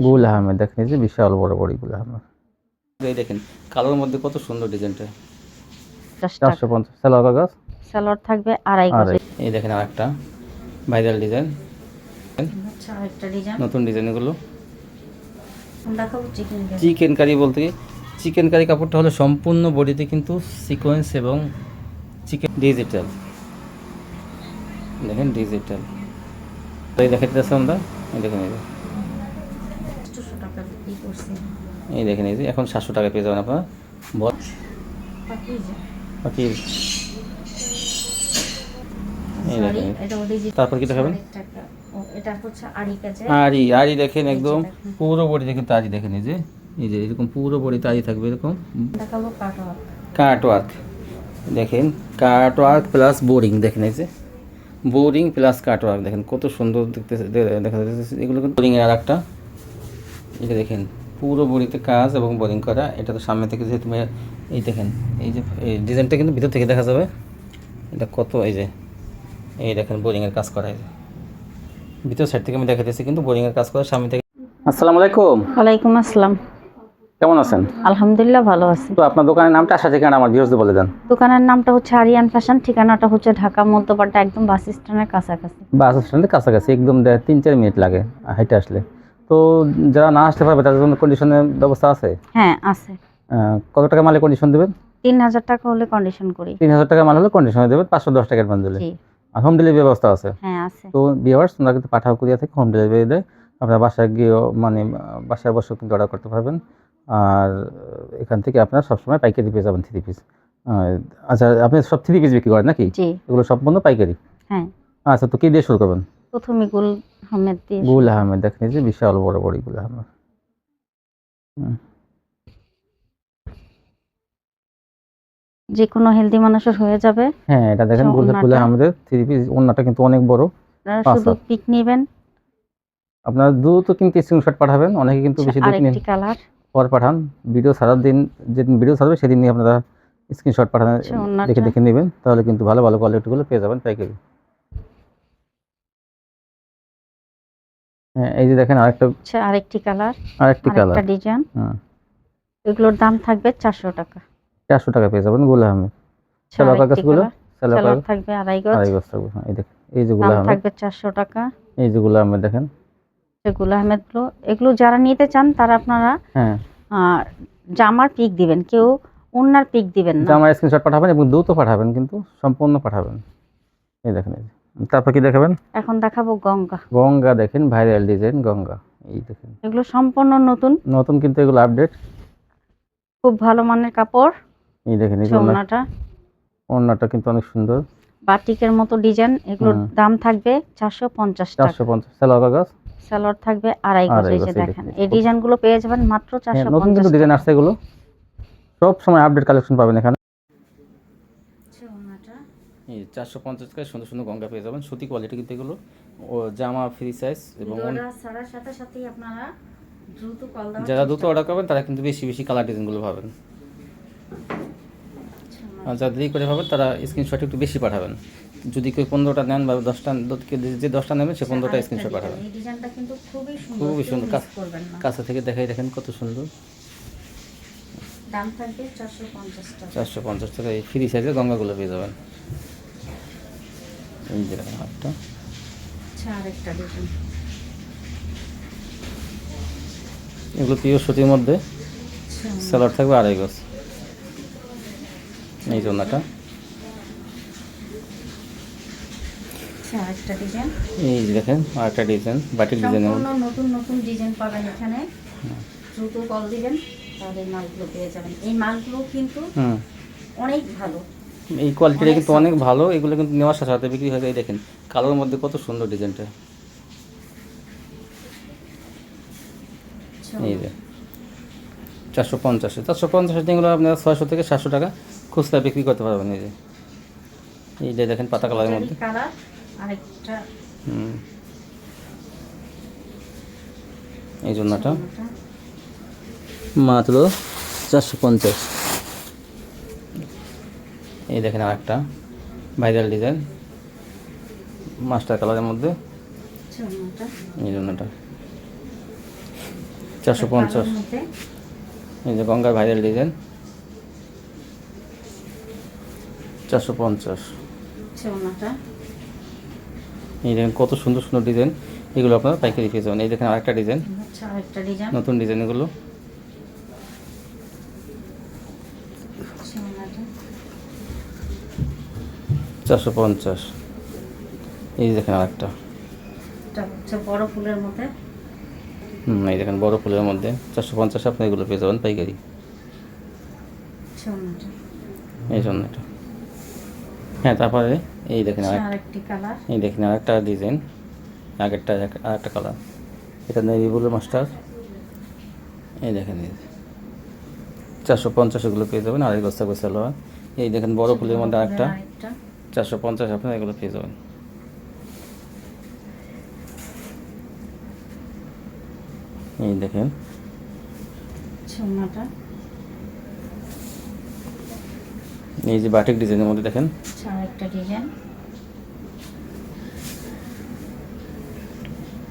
গুল আহমেদ দেখেন, এই যে বিশাল বড় বড় গুল আহমেদ। এই দেখেন কালোর মধ্যে কত সুন্দর ডিজাইনটা। 450 সালোয়ার কাগজ, সালোয়ার থাকবে আড়াই গজ। এই দেখেন আরেকটা ভাইরাল ডিজাইন, আচ্ছা আরেকটা ডিজাইন নতুন ডিজাইন এগুলো। দেখাবো চিকেন কারি বলতে কি, চিকেন কারি কাপড়টা হলো সম্পূর্ণ বডিতে কিন্তু সিকোয়েন্স এবং চিকেন ডিজিটাল, দেখেন ডিজিটাল। তো এই দেখাইতেছে আমরা, এই দেখেন এই যে, 200 টাকা বিক্রি করছি। এই দেখেন এই যে এখন 700 টাকা পেয়ে যাবেন আপনার। বাকি এই দেখেন, তারপর কি দেখাবেন? এটা হচ্ছে আড়ি কাজে। আড়ি, আড়ি দেখেন একদম পুরো বডিতে কিন্তু আড়ি দেখেন, এই যে এরকম পুরো বডিতে আড়ি থাকবে এরকম। দেখাবো কাটওয়ার্ক। কাটওয়ার্ক দেখেন, কাটওয়ার্ক প্লাস বোরিং দেখেন, এই যে বোরিং প্লাস কাটওয়ার্ক দেখেন কত সুন্দর দেখতেছে, দেখা যাচ্ছে। এগুলো কিন্তু বোরিং এর একটা, এটা দেখেন পুরো বডিতে কাজ এবং বোরিং করা। এটা তো সামনে থেকে যেহেতু এই দেখেন, এই যে এই ডিজাইনটা কিন্তু ভিতর থেকে দেখা যাবে। এটা কত, এই যে এই দেখেন বোরিংয়ের কাজ করা, এই যে ভিতর সাইড থেকে আমি দেখাতেছি কিন্তু বোরিংয়ের কাজ করা সামনে থেকে। আসসালামু আলাইকুম। ওয়ালাইকুম আসসালাম। কেমন আছেন? আলহামদুলিল্লাহ ভালো আছি। তো আপনার দোকানের নামটা, আশা ঠিকানা আমার ভিউয়ারদের বলে দেন। দোকানের নামটা হচ্ছে আরিয়ান ফ্যাশন, ঠিকানাটা হচ্ছে ঢাকা মধ্যপাড়া, একদম বাস স্ট্যান্ডের কাছাকাছি। বাস স্ট্যান্ডের কাছাকাছি, একদম 3-4 মিনিট লাগে হেঁটে আসলে। তো যারা না আসতে পারবে তাদের জন্য কন্ডিশনের ব্যবস্থা আছে? হ্যাঁ আছে। কত টাকা মালে কন্ডিশন দেবেন? 3000 টাকা হলে কন্ডিশন করি। 3000 টাকা মাল হলে কন্ডিশনে দেবেন, 510 টাকা অ্যাডভান্স দিলে। জি। আর হোম ডেলিভারি ব্যবস্থা আছে? হ্যাঁ আছে। তো ভিউয়ার্স, তোমরা কিন্তু পাঠাও কুরিয়া থেকে হোম ডেলিভারি দেয়, আপনার বাসায় গিয়েও মানে বাসায় বসেও কিন্তু অর্ডার করতে পারবেন। আর এখান থেকে আপনারা সবসময় পাইকারি পেয়ে যাবেন 3 পিস। আচ্ছা, আপনি সব 3 পিস বিক্রি করেন নাকি? জি। এগুলো সম্পূর্ণ পাইকারি? হ্যাঁ। আচ্ছা, তো কি দিয়ে শুরু করবেন? প্রথমে গুল আহমেদ দিয়ে। গুল আহমেদ দেখেন, এই যে বিশাল বড় বড় গুল আহমেদ। যে কোনো হেলদি মানুষের হয়ে যাবে। হ্যাঁ, এটা দেখেন গুল আহমেদের 3 পিস। ওন্নাটা কিন্তু অনেক বড়। শুধু পিক নেবেন, আপনারা দ্রুত কিন্তু স্ক্রিনশট পাঠাবেন। অনেকে কিন্তু বেশি দ্রুত আরেকটি কালার পর পাঠান। ভিডিও ছাড়ার দিন, যেদিন ভিডিও ছাড়বে সেদিন নিয়ে আপনারা স্ক্রিনশট পাঠান, দেখে দেখে নেবেন, তাহলে কিন্তু ভালো ভালো কোয়ালিটিগুলো পেয়ে যাবেন পাইকারি। হ্যাঁ, এই যে দেখেন আরেকটি কালার, আরেকটি কালার ডিজাইন। এগুলোর দাম থাকবে 400 টাকা। 400 টাকা পেয়ে যাবেন গুল আহমেদ। সালোয়ার কাগজগুলো, সালোয়ার থাকবে আড়াই গজ। আড়াই গজ থাকবে। এই দেখেন, এই যে গুল আহমেদ থাকবে 400 টাকা। এই যে গুল আহমেদ দেখেন, গুল আহমেদ এগুলো যারা নিতে চান তারা আপনারা হ্যাঁ জামার পিক দিবেন, কেউ ওন্নার পিক দিবেন না। জামার স্ক্রিনশট পাঠাবেন এবং দ্রুত পাঠাবেন, কিন্তু সম্পূর্ণ পাঠাবেন। এই দেখেন, এই যে তারপর কি দেখাবেন? এখন দেখাবো গঙ্গা। গঙ্গা দেখেন, ভাইরাল ডিজাইন গঙ্গা। এই দেখেন এগুলো সম্পূর্ণ নতুন নতুন, কিন্তু এগুলো আপডেট, খুব ভালো মানের কাপড়। এই দেখেন, এই ওন্নাটা কিন্তু অনেক সুন্দর, বাটিকের মতো ডিজাইন। এগুলোর দাম থাকবে 450 টাকা। 450। সালোয়ার কাগজ, সালোয়ার থাকবে আড়াই গজ। এই যে দেখেন, এই ডিজাইনগুলো পেয়ে যাবেন মাত্র 450। নতুন কিন্তু ডিজাইন আসছে, এগুলো সব সময় আপডেট কালেকশন পাবেন এখানে। এই 450 টাকায় সুন্দর সুন্দর গঙ্গা পেয়ে যাবেন, সুতি কোয়ালিটি কিন্তু এগুলো। ও জামা ফ্রি সাইজ এবং সারার সাথে সাথেই আপনারা দ্রুত কল দাও। যারা দ্রুত অর্ডার করবেন তারা কিন্তু বেশি বেশি কালার ডিজাইনগুলো পাবেন। আর যারা দেরি করে পাবেন তারা স্ক্রিনশট একটু বেশি পাঠাবেন। যদি কেউ 15টা নেন বা 10টা, যে 10টা নেবেন সে 15টা স্ক্রিনশট পাঠাবেন। এই ডিজাইনটা কিন্তু খুবই সুন্দর, কাছে থেকে দেখাই দেখেন কত সুন্দর। দাম থাকবে 450 টাকা। 450 টাকা এই ফ্রি সাইজের গঙ্গাগুলো পেয়ে যাবেন। এই যে দেখেন একটা, আরেকটা ডিজাইন। এগুলো পিওর সুতির মধ্যে, সালোয়ার থাকবে আড়াই গজ। এই জন্যটা আরেকটা ডিজাইন। এই যে দেখেন আরেকটা ডিজাইন, বাটিক ডিজাইন। নতুন নতুন ডিজাইন পাবেন এখানে, দ্রুত কল দিবেন তাহলে মালগুলো পেয়ে যাবেন। এই মালগুলো কিন্তু অনেক ভালো, এই কোয়ালিটিটা কিন্তু অনেক ভালো। এগুলো কিন্তু নেওয়ার সাথে সাথে বিক্রি হয়ে যায়। দেখেন কালোর মধ্যে কত সুন্দর ডিজাইনটা। এই যে 450 দিনগুলো আপনারা 600 থেকে 700 টাকা খুচরা বিক্রি করতে পারবেন। এই যে এইটা দেখেন পাতা কালারের মধ্যে, এই জন্যটা মাত্র 450। এই দেখেন আরেকটা ভাইরাল ডিজাইন মাস্টার কালারের মধ্যে, এই জন্যটা 450। কালোর মধ্যে এই যে গঙ্গার ভাইরাল ডিজাইন 450। হচ্ছে ওনাটা। এই দেখেন কত সুন্দর সুন্দর ডিজাইন, এগুলো আপনারা পাইকারি পেয়ে যাবেন। এই দেখেন আরেকটা ডিজাইন, হচ্ছে আরেকটা ডিজাইন, নতুন ডিজাইন এগুলো। হচ্ছে ওনাটা। 450। এই দেখেন আরেকটা, এটা হচ্ছে বড় ফুলের মধ্যে, এই দেখেন বড় ফুলের মধ্যে 450 আপনি এগুলো পেয়ে যাবেন পাইকারি। হচ্ছে ওনাটা। এই জন্য এটা। হ্যাঁ, তারপরে এই দেখেন হচ্ছে আরেকটি কালার, এই দেখেন আরেকটা ডিজাইন, আগেরটা আরেকটা কালার, এটা নেভি ব্লু মাস্টার। এই দেখেন এই 450 এগুলো পেয়ে যাবেন। আড়াই বস্তা করে সালোয়ার। এই দেখেন বড় ফুলের মধ্যে আরেকটা আরেকটা 450 আপনারা এগুলো পেয়ে যাবেন। এই দেখেন হচ্ছে ওনাটা। এই যে বাটিক ডিজাইনের মধ্যে দেখেন হচ্ছে আরেকটা ডিজাইন,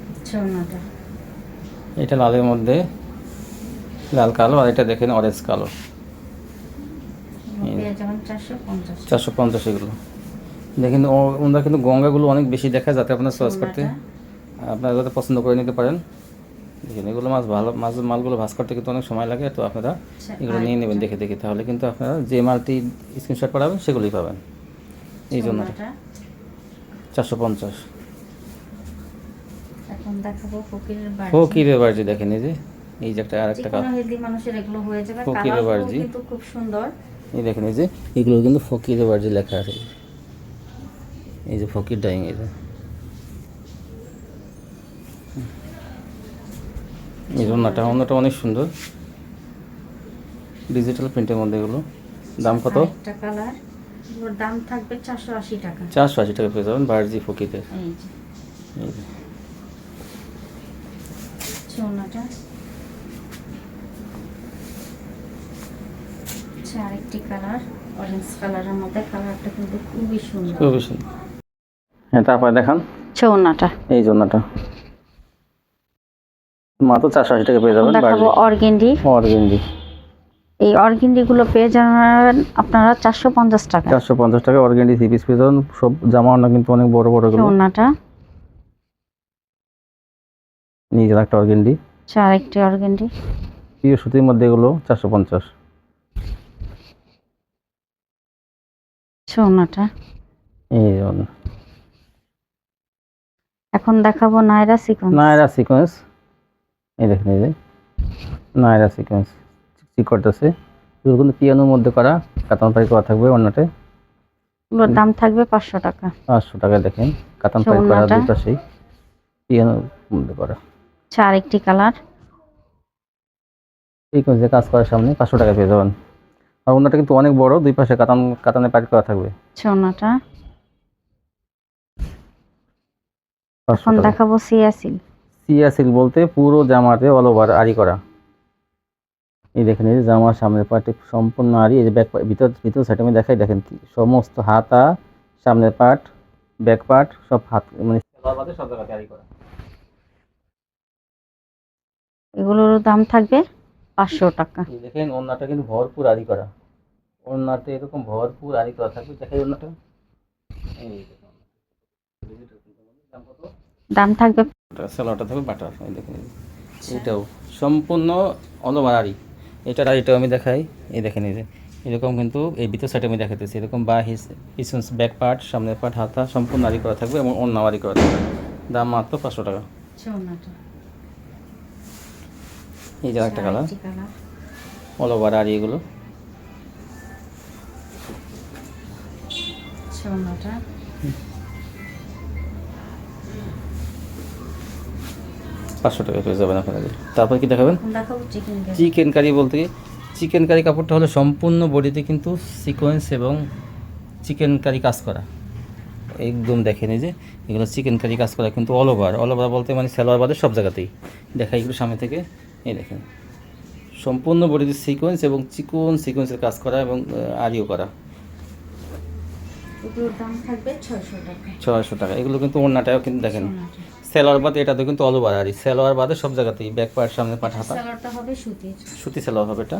হচ্ছে ওনাটা। এটা লালের মধ্যে লাল কালো, আর এটা দেখেন অরেঞ্জ কালো। পেয়ে যাবেন 450। 450 এগুলো দেখেন। ওনারা কিন্তু গঙ্গাগুলো অনেক বেশি দেখায়, যাতে আপনার চয়েস করতে আপনারা যাতে পছন্দ করে নিতে পারেন। দেখেন এগুলো মালগুলো ভাঁজ করতে কিন্তু অনেক সময় লাগে, তো আপনারা এগুলো নিয়ে নেবেন দেখে দেখে, তাহলে কিন্তু আপনারা যে মালটি স্ক্রিনশট করাবেন সেগুলোই পাবেন। এই জন্য 450। এখন দেখাবো ফকিরের বাড়ি। ফকিরের বাড়ি দেখেন, এই যে একটা আরেকটা কোনো হেলদি মানুষের এগুলো হয়ে যাবে। ফকিরের কালারগুলো বাড়ি কিন্তু খুব সুন্দর। এই দেখেন, এই যে এগুলো কিন্তু ফকিরের বাড়ি লেখা আছে। এই যে ফকির ডাইং, এই যে এই জন্যটা অনেক সুন্দর ডিজিটাল প্রিন্টের মধ্যে। এগুলো দাম কত? একটা কালার, এগুলোর দাম থাকবে 480 টাকা। 480 টাকা পেয়ে যাবেন বার্জি ফকিরের। এই যে এই যে সোনাটা। আচ্ছা, আরেকটি কালার অরেঞ্জ কালারের মধ্যে, কালারটা কিন্তু খুবই সুন্দর। খুবই সুন্দর। হ্যাঁ, তারপরে দেখান সোনাটা। এই জন্যটা মাত্র 480 টাকা পেয়ে যাবেন। দেখাবো অর্গেন্ডি। অর্গেন্ডি, এই অর্গেন্ডি গুলো পেয়ে যাবেন আপনারা 450 টাকা। 450 টাকা অর্গেন্ডি থ্রি পিস পেয়ে যাবেন। সব জামা না কিন্তু অনেক বড় বড় গুলো। সোনাটা। নিজের একটা অর্গেন্ডি, আচ্ছা, আরেকটি অর্গেন্ডি প্রিয় সুতির মধ্যে এগুলো 450। সোনাটা। এই জন্য এখন দেখাবো নায়রা সিকোয়েন্স। নায়রা সিকোয়েন্স, এই দেখেন এই যে নায়রা সিকোয়েন্স ঠিক করতেছে। এগুলো কিন্তু পিয়ানোর মধ্যে করা, কাতান পাড়ি করা থাকবে অন্যতে। এগুলোর দাম থাকবে 500 টাকা। 500 টাকা দেখেন, কাতান পাড়ি করা দুই পাশেই পিয়ানোর মধ্যে করা। আচ্ছা, আরেকটি কালার সিকোয়েন্সে কাজ করার সামনে 500 টাকা পেয়ে যাবেন। আর অন্যটা কিন্তু অনেক বড়, দুই পাশে কাতানে পাড়ি করা থাকবে। সোনাটা। 500 এখন টাকা। দেখাবো সিয়াসিল। সিয়াসিল বলতে পুরো জামাতে অল ওভার আরি করা। এই দেখেন এই যে জামার সামনের পার্টে সম্পূর্ণ আরি। এই যে ব্যাক ভিতর সাইড আমি দেখাই, দেখেন কি সমস্ত হাতা, সামনের পার্ট, ব্যাক পার্ট সব হাত মানে সব জায়গাতে আরি করা। এগুলোর দাম থাকবে 500 টাকা। এই দেখেন ওড়নাটা কিন্তু ভরপুর আরি করা, ওড়নাতে এরকম ভরপুর আরি করা থাকবে। দেখাই ওড়নাটা, এই দেখুন দাম কত? দাম থাকবে সালোয়ারটা থাকবে বাটার। এই দেখেন এটাও সম্পূর্ণ অল ওভার আরি। এটার আরিটাও আমি দেখাই, এই দেখেন এই যে এরকম কিন্তু এই ভিতর সাইডে আমি দেখাতেছি এরকম বা পিছন ব্যাক পার্ট, সামনের পার্ট, হাতা সম্পূর্ণ আরি করা থাকবে এবং ওড়না আরি করা থাকবে। দাম মাত্র 500 টাকা। সোনাটা। এই যে একটা কালার আরেকটি কালার অল ওভার আরি, এগুলো সোনাটা। 500 টাকা পেয়ে যাবেন আপনাদের। তারপর কি দেখাবেন? এখন দেখাবো চিকেন কারি। চিকেন কারি বলতে চিকেন কারি কাপড়টা হলো সম্পূর্ণ বডিতে কিন্তু সিকোয়েন্স এবং চিকেন কারি কাজ করা। একদম দেখেন এই যে এগুলো চিকেন কারি কাজ করা কিন্তু অল ওভার বলতে মানে সালোয়ার বাদে সব জায়গাতেই দেখাই এগুলো সামনে থেকে। এই দেখেন সম্পূর্ণ বডিতে সিকোয়েন্স এবং সিকোয়েন্সের কাজ করা এবং আরিও করা। এগুলোর দাম থাকবে 600 টাকা। 600 টাকা। এগুলো কিন্তু ওড়নাটাও কিন্তু দেখেন সোনাটা। সেলোয়ার বাদে এটাতে কিন্তু অল ওভার আরি, সেলোয়ার বাদে সব জায়গাতেই ব্যাক পার্ট সামনে পাট হাতা সালোয়ারটা হবে সুতির। সুতি সেলোয়ার হবে এটা।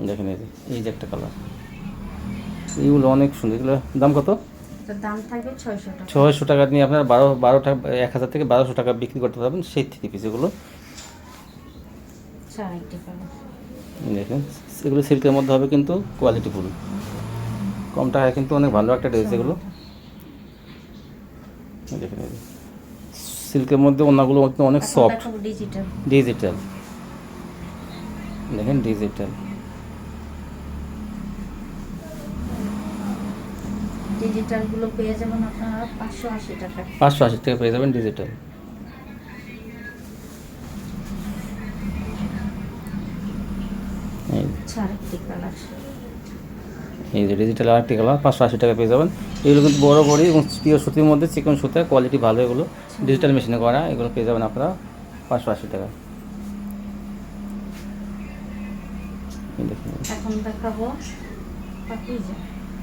দেখেন এই যে একটা কালার, এইগুলো অনেক সুন্দর। এগুলো দাম কত? এটার দাম থাকবে 600 টাকা। 600 টাকা নিয়ে আপনার 12 টাকা, 1000 থেকে 1200 টাকা বিক্রি করতে পারবেন সেই থ্রি পিস এগুলো। চারটি কালার। দেখেন এগুলো সিল্কের মধ্যে হবে কিন্তু কোয়ালিটি ফুল, কম টাকায় কিন্তু অনেক ভালো একটা ড্রেস এগুলো। দেখেন সিল্কের মধ্যে ওনাগুলো অনেক সফট, ডিজিটাল। ডিজিটাল দেখেন ডিজিটাল। ডিজিটাল গুলো পেয়ে যাবেন আপনারা 580 টাকা। 580 টাকা পেয়ে যাবেন ডিজিটাল। চারটি কালার। এই যে ডিজিটাল আরেকটি কালার 580 টাকা পেয়ে যাবেন। এগুলো কিন্তু বড় বড়ি এবং পিওর সুতির মধ্যে চিকন সুতা, কোয়ালিটি ভালো এগুলো, ডিজিটাল মেশিনে করা। এগুলো পেয়ে যাবেন আপনারা 580 টাকা। দেখুন এখন দেখাবো পাকিজা।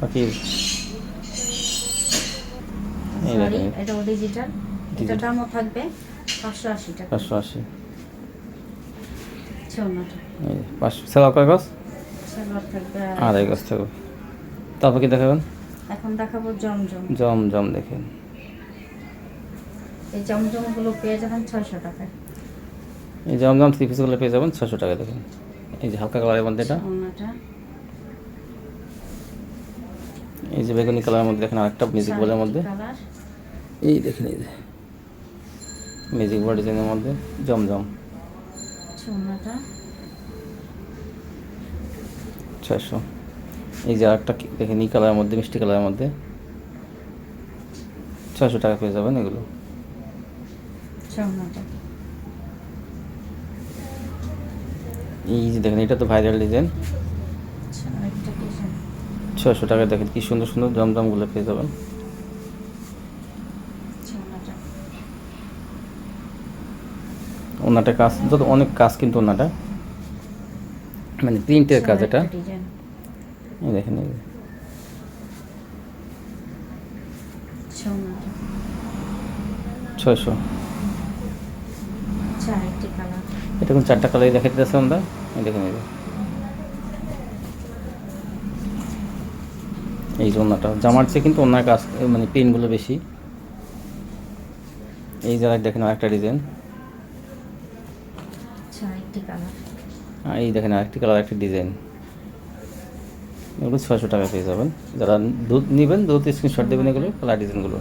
বাকি এই সরি, দেখেন এটাও ডিজিটাল। এটা দামও থাকবে 580 টাকা। 580। 54 এই 500 সেলা কয় গজ? সালোয়ার থাকবে আড়াই গজ থাকবে। তারপর কি দেখাবেন? এখন দেখাবো জমজম। জমজম দেখেন, এই জমজম গুলো পেয়ে যাবেন 600 টাকায়। এই জমজম থ্রি পিসগুলো পেয়ে যাবেন 600 টাকা। দেখেন এই যে হালকা কালারের মধ্যে এটা, ওনাটা এই যে বেগুনি কালারের মধ্যে দেখেন আরেকটা মিউজিক বলের মধ্যে, কালার। এই দেখেন এই যে মিউজিক বল ডিজাইনের মধ্যে জমজম ওনাটা 600। এই যে আরেকটা দেখেন এই কালারের মধ্যে, মিষ্টি কালারের মধ্যে 600 টাকা পেয়ে যাবেন এগুলো। ওনাটা এই যে দেখেন এটা তো ভাইরাল ডিজাইন, আরেকটা ডিজাইন 600 টাকায় দেখেন কি সুন্দর সুন্দর জমজমগুলো পেয়ে যাবেন। ওনাটা ওনাটা কাজ যত অনেক কাজ কিন্তু ওনাটা মানে প্রিন্টের কাজ এটা। ডিজাইন এই দেখেন এই যে ওনাটা 600। চারটি কালার। এটা কোন 4টা কালারই দেখাতে দিতেছে আমরা। এই দেখেন এই যে ওনাটা জামার চেয়ে কিন্তু ওনার কাজ মানে প্রিন্টগুলো বেশি। এই যারা দেখেন আরেকটা ডিজাইন, চারটি কালার। এই দেখেন আরেকটি কালার, একটা ডিজাইন। এগুলো 600 টাকা পেয়ে যাবেন। যারা দুধ নেবেন দুধ স্ক্রিনশট দেবেন এগুলো কালার ডিজাইনগুলো।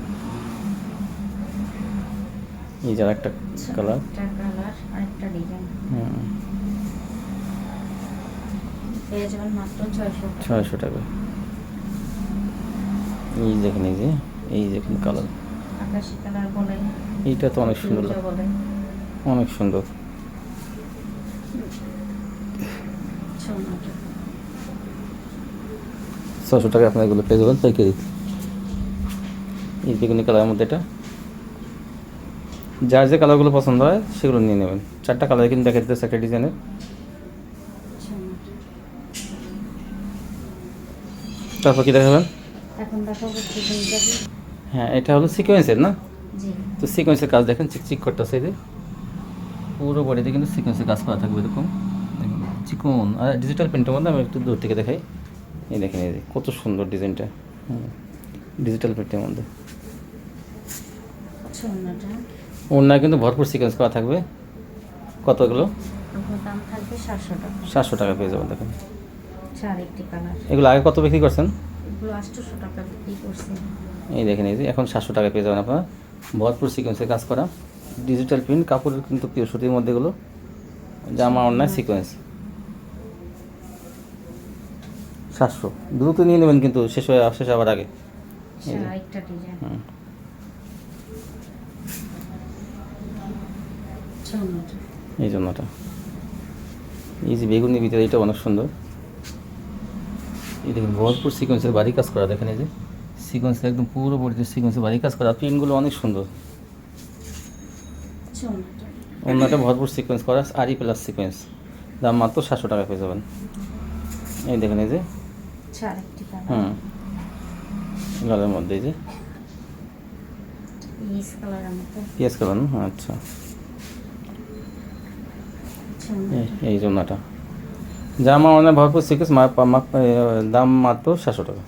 এই যারা একটা কালার, একটা কালার আরেকটা ডিজাইন হুম পেয়ে যাবেন মাত্র 600 টাকা। 600 টাকা। এই দেখেন এই দেখেন কালার, আকাশি কালার বলে, এইটা তো অনেক সুন্দর, ফিরোজা বলে। অনেক সুন্দর। ওনাটা 600 টাকা আপনার এগুলো পেয়ে যাবেন পাইকারি। এই বেগুনি কালারের মধ্যে এটা, যার যে কালারগুলো পছন্দ হয় সেগুলো নিয়ে নেবেন। 4টা কালার কিন্তু দেখা দিতেছে একটা ডিজাইনের। তারপর কি দেখাবেন? এখন দেখাবো পাঞ্জাবি। হ্যাঁ এটা হলো সিকোয়েন্সের না, জি তো সিকোয়েন্সের কাজ দেখেন চিকচিক করতেছে। এই যে পুরো বডিতে কিন্তু সিকোয়েন্সের কাজ করা থাকবে এরকম দেখুন চিকন। আর ডিজিটাল প্রিন্টের মধ্যে আমি একটু দূর থেকে দেখাই। এই দেখেন এই যে কত সুন্দর ডিজাইনটা, ডিজিটাল প্রিন্টের মধ্যে। ওনাটা ওনার কিন্তু ভরপুর সিকোয়েন্স করা থাকবে। কতগুলো? আপনার দাম থাকবে 700 টাকা। 700 টাকা পেয়ে যাবেন। দেখেন চারটি কালার। এগুলো আগে কত বিক্রি করছেন? এগুলো 800 টাকা বিক্রি করছি। এই দেখেন এই যে এখন 700 টাকা পেয়ে যাবেন আপনারা। ভরপুর সিকোয়েন্সের কাজ করা ডিজিটাল প্রিন্ট, কাপড়ের কিন্তু পিওর সুতির মধ্যে এগুলো, জামা অন্যায় সিকোয়েন্স। 700 দ্রুত নিয়ে নেবেন কিন্তু শেষ হওয়ার আগে। আরেকটা ডিজাইন হুম ওনাটা এই জন্যটা এই যে বেগুনি ভিতরে এটা অনেক সুন্দর। এই দেখুন ভরপুর সিকোয়েন্সের বাড়ি কাজ করা, দেখেন এই যে সিকোয়েন্সের একদম পুরো বডিতে সিকোয়েন্সের বাড়ি কাজ করা, প্রিন্টগুলো অনেক সুন্দর। ওনাটা অন্যটা ভরপুর সিকোয়েন্স করা আরি প্লাস সিকোয়েন্স, দাম মাত্র 700 টাকা পেয়ে যাবেন। এই দেখেন এই যে চারটি কালার। লালের মধ্যে এই যে পিস কালারের মতো পিএস কালার না? আচ্ছা, এই জন্যটা জামা অনেক ভরপুর সিকেস দাম মাত্র 700 টাকা।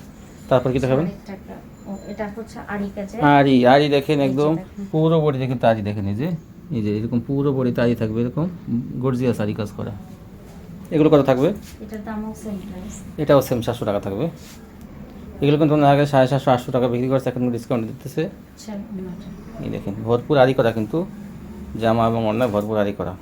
তারপর কি দেখাবেন? 60 টাকা। ও এটা হচ্ছে আরি কাজে। আরি, আরি দেখেন এই যে একদম দেখেন। পুরো বডি দেখেন আরি দেখেন, এই যে এরকম পুরো বডিতে আরি থাকবে, এরকম গর্জিয়াস আরি কাজ করা। এগুলো কত থাকবে? এটার দামও সেম প্রাইস। এটাও সেম 700 টাকা থাকবে। এগুলো কিন্তু আগে 750 800 টাকা বিক্রি করছে, এখন ডিসকাউন্ট দিতেছে। আচ্ছা ওনাটা। এই দেখেন ভরপুর আরি করা, কিন্তু জামা এবং অন্যায় ভরপুর আরি করা।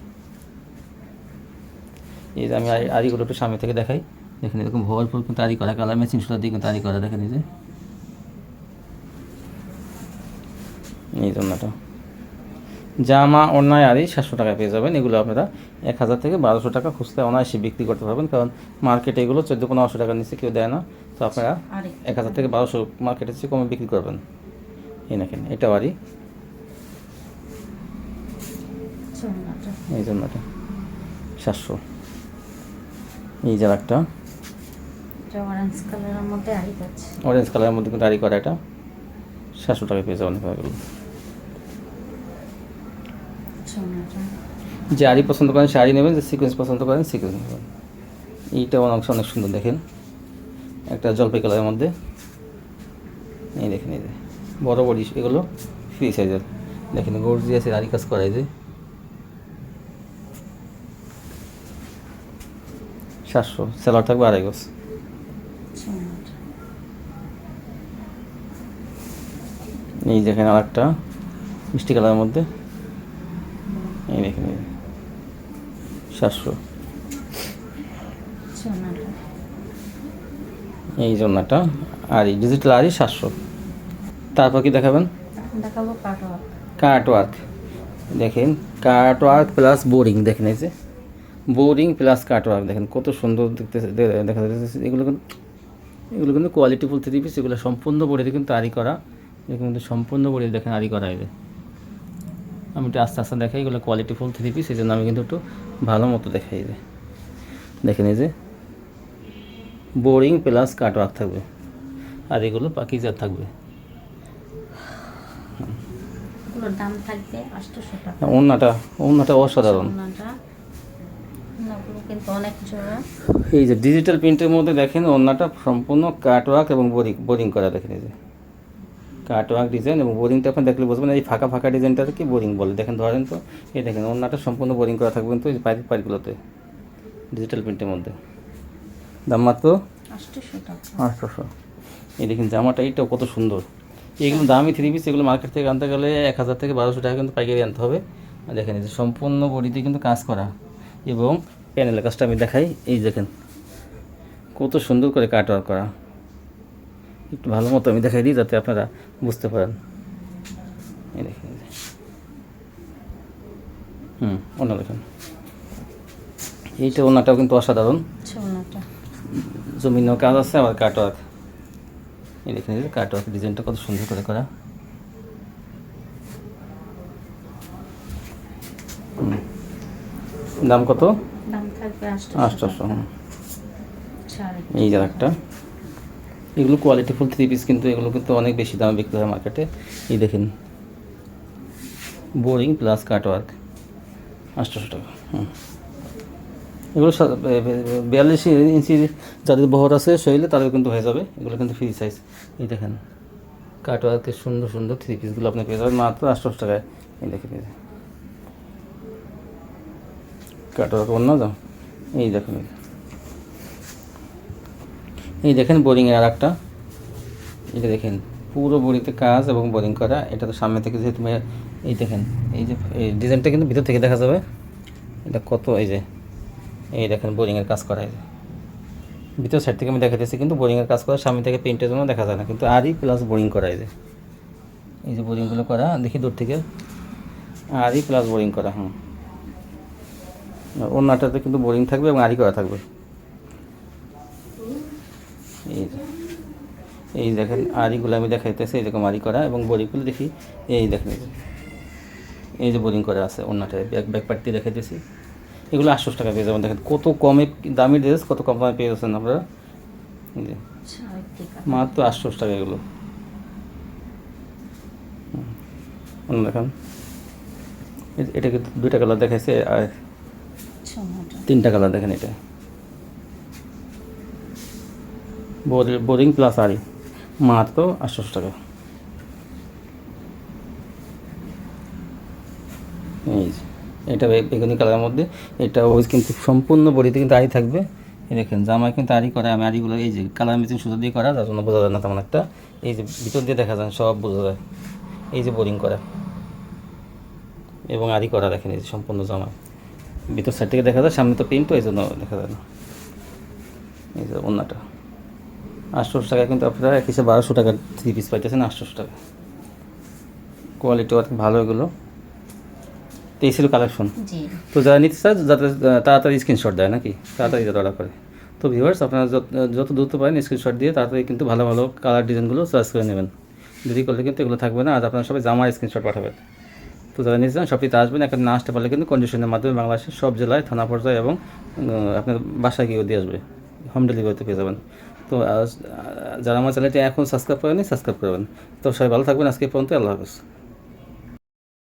এই যে আমি আরিগুলো একটু সামনে থেকে দেখাই, দেখেন এরকম ভরপুর কিন্তু আরি করা, কালার ম্যাচিং সুতার দিয়ে কিন্তু আরি করা, দেখেন এই জন্যটা জামা অন্যায় আরি 700 টাকায় পেয়ে যাবেন। এগুলো আপনারা 1000 থেকে 1200 টাকা খুচরা অনায়াসে বিক্রি করতে পারবেন, কারণ মার্কেটে এগুলো 1400-1500 টাকার নিচে কেউ দেয় না। তো আপনারা আরি 1000 থেকে 1200 মার্কেটের চেয়ে কমে বিক্রি করবেন। এই দেখেন এটাও আরি, আচ্ছা ওনাটা। এই জন্যটা 700। এই যে একটা এটা অরেঞ্জ কালারের মধ্যে আরি কাজ। অরেঞ্জ কালারের মধ্যে কিন্তু আরি করা, এটা 700 টাকায় পেয়ে যাবেন এগুলো। আচ্ছা ওনাটা। যে আরি পছন্দ করেন সে আরি নেবেন, যে সিকোয়েন্স পছন্দ করেন সিকোয়েন্স নেবেন। এইটা অনেক সুন্দর দেখেন, একটা জলপাই কালারের মধ্যে। এই দেখেন এই যে বড় বড়ি, এগুলো ফ্রি সাইজের, দেখেন গর্জিয়াসের আরি কাজ করা। এই যে 700, সেলার থাকবে 2.5 গজ। আচ্ছা ওনাটা। এই দেখেন আর একটা মিষ্টি কালারের মধ্যে, এই দেখেন 700। আচ্ছা ওনাটা। এই জন্যটা আর এই ডিজিটাল আরি 700। তারপর কি দেখাবেন? এখন দেখাবো কাটওয়ার্ক। কাট ওয়ার্ক দেখেন, কাট ওয়ার্ক প্লাস বোরিং, দেখেন এই যে বোরিং প্লাস কাট ওয়ার্ক, দেখেন কত সুন্দর দেখতেছে, দেখা যাচ্ছে। এগুলো কিন্তু কোয়ালিটিফুল 3 পিস, এগুলো সম্পূর্ণ বডিতে কিন্তু আরি করা। এরকম কিন্তু সম্পূর্ণ বডিতে দেখেন আরি করা। এই যে আমি একটু আস্তে আস্তে দেখাই, এগুলো কোয়ালিটিফুল 3 পিস, এই জন্য আমি কিন্তু একটু ভালো মতো দেখাই। যে দেখেন এই যে বোরিং প্লাস কাট ওয়ার্ক থাকবে, আর এগুলো পাকিজার থাকবে। এগুলোর দাম থাকবে 800 টাকা। ওন্নাটা অসাধারণ। ওনাটা ওনাগুলো কিন্তু অনেক জোড়া। এই যে ডিজিটাল প্রিন্টের মধ্যে দেখেন ওন্নাটা সম্পূর্ণ কাটওয়ার্ক এবং বোরিং করা, দেখেন এই যে কাটওয়ার্ক ডিজাইন এবং বোরিংটা আপনি দেখলে বুঝবেন। এই ফাঁকা ফাঁকা ডিজাইনটাকে কি বোরিং বলে, দেখেন ধরেন তো। এই দেখেন ওন্নাটা সম্পূর্ণ বোরিং করা থাকবে কিন্তু এই পাইপগুলোতে, ডিজিটাল প্রিন্টের মধ্যে। দাম মাত্র 800 টাকা। 800। এই দেখেন জামাটা, এইটাও কত সুন্দর। এগুলো দামি 3 পিস, এগুলো মার্কেট থেকে আনতে গেলে 1000 থেকে 1200 টাকা কিন্তু পাইকারি আনতে হবে। আর দেখেন এই যে সম্পূর্ণ বডিতে কিন্তু কাজ করা, এবং প্যানেলের কাজটা আমি দেখাই। এই দেখেন কত সুন্দর করে কাটওয়ার্ক করা, একটু ভালো মতো আমি দেখাই দিই যাতে আপনারা বুঝতে পারেন। এই দেখেন ওনা দেখেন, এইটা ওনাটাও কিন্তু অসাধারণ। আচ্ছা ওনাটা। জমিনও কাজ আছে, আবার কাটওয়ার্ক। এই দেখেন এই যে কাটওয়ার্ক ডিজাইনটা কত সুন্দর করে করা। দাম কত? দাম থাকবে 800। আচ্ছা এই যে একটা, এগুলো কোয়ালিটিফুল 3 পিস, কিন্তু এগুলো কিন্তু অনেক বেশি দামে বিক্রি হয় মার্কেটে। এই দেখেন বোরিং প্লাস কাটওয়ার্ক 800 টাকা। এগুলো 42 ইঞ্চি যাদের বহর আছে শরীরে তাদের কিন্তু হয়ে যাবে, এগুলো কিন্তু ফ্রি সাইজ। এই দেখেন কাটওয়ার্কের সুন্দর সুন্দর 3 পিসগুলো আপনি পেয়ে যাবেন মাত্র 800 টাকায়। এই দেখেন কাটওয়ার্ক অন্য দাম। এই দেখেন বোরিংয়ের আর একটা, এটা দেখেন পুরো বডিতে কাজ এবং বোরিং করা। এটা তো সামনে থেকে যেহেতু এই দেখেন এই যে এই ডিজাইনটা কিন্তু ভিতর থেকে দেখা যাবে। এটা কত, এই দেখেন বোরিংয়ের কাজ করা। ভিতর সাইড থেকে আমি দেখাতেছি, কিন্তু বোরিংয়ের কাজ করা, সামনে থেকে প্রিন্টের জন্য দেখা যায় না, কিন্তু আরই প্লাস বোরিং করা। এই যে বোরিংগুলো করা, দেখি দূর থেকে আরই প্লাস বোরিং করা। ওন্নাটাতে কিন্তু বোরিং থাকবে এবং আরই করা থাকবে। এই দেখেন আরিগুলো আমি দেখাইতেছি, এরকম আরি করা এবং বোরিংগুলো দেখি। এই দেখেন এই যে বোরিং করা আছে ওন্নাটায়, ব্যাক পার্ট দিয়ে দেখাইতেছি। এগুলো 800 টাকা পেয়ে যাবেন। দেখেন কত কমে, দামি ড্রেস কত কম দামে পেয়ে যাচ্ছেন আপনারা। মাত্র 800 টাকা এগুলো। অন্য দেখান, এটাকে 2টা কালার দেখাইছে আর সময়টা 3টা কালার দেখেন। এটা বোরিং প্লাস আরি, মাত্র 800 টাকা। এই যে এটা বেগুনি কালারের মধ্যে, এটা ওই কিন্তু সম্পূর্ণ বডিতে কিন্তু আড়ি থাকবে। এই দেখেন জামায় কিন্তু আড়ি করা, আমি আড়িগুলো এই যে কালার মিচিং সুতো দিয়ে করা, যার জন্য বোঝা যায় না তেমন একটা। এই যে ভিতর দিয়ে দেখা যায় সব বোঝা যায়, এই যে বোরিং করা এবং আড়ি করা দেখেন, এই যে সম্পূর্ণ জামা ভিতর সাইড থেকে দেখা যায়, সামনে তো প্রিন্ট, এই জন্য দেখা যায় না। এই যে ওন্নাটা 800 টাকা, কিন্তু আপনারা এক হিসেবে 1200 টাকা 3 পিস পাইতেছেন 800 টাকা। কোয়ালিটি অনেক ভালো এগুলো। তো এই ছিল কালেকশন। জি তো যারা নিতে চায় যাতে তাড়াতাড়ি স্ক্রিনশট দেয় নাকি, তাড়াতাড়ি যাতে অর্ডার করে। তো ভিউয়ার্স, আপনারা যত দ্রুত পারেন স্ক্রিনশট দিয়ে তাড়াতাড়ি কিন্তু ভালো ভালো কালার ডিজাইনগুলো চয়েস করে নেবেন। দেরি করলে কিন্তু এগুলো থাকবে না। আজ আপনারা সবাই জামার স্ক্রিনশট পাঠাবেন। তো যারা নিতে চান সবটিতে আসবেন, এখন না আসতে পারলে কিন্তু কন্ডিশনের মাধ্যমে বাংলাদেশের সব জেলায় থানা পর্যায়ে এবং আপনার বাসায় গিয়েও দিয়ে আসবে, হোম ডেলিভারিতে পেয়ে যাবেন। তো যারা আমার চ্যানেলটি এখন সাবস্ক্রাইব করেনি সাবস্ক্রাইব করবেন। তো সবাই ভালো থাকবেন, আজকে পর্যন্ত, আল্লাহ হাফেজ।